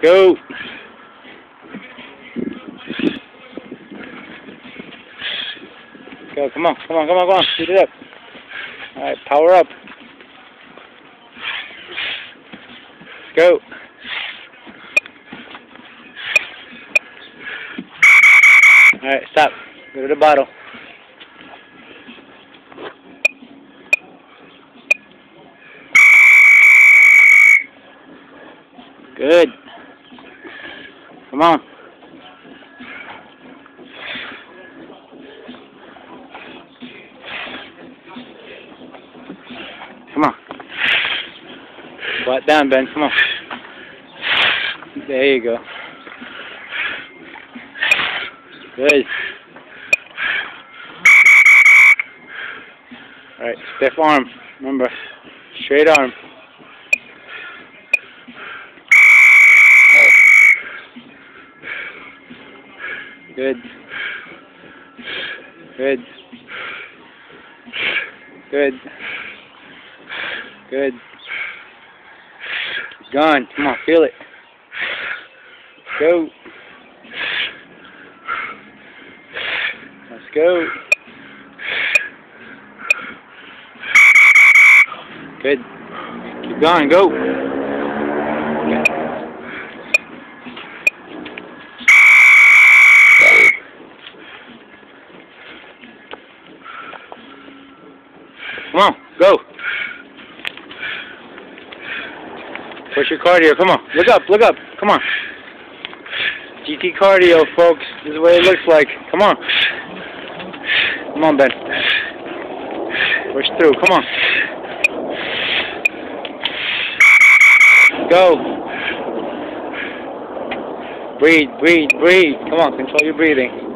Go. Go, come on, come on, come on, come on. Speed it up. Alright, power up. Let's go. Alright, stop. Go to the bottle. Good. Come on. Come on. Squat down, Ben. Come on. There you go. Good. Alright, stiff arm. Remember, straight arm. Good. Good. Good. Good. Keep going. Come on, feel it. Go. Let's go. Good. Keep going. Go. Come on, go. Push your cardio, come on. Look up, look up. Come on. GT cardio, folks. This is what it looks like. Come on. Come on, Ben. Push through, come on. Go. Breathe, breathe, breathe. Come on, control your breathing.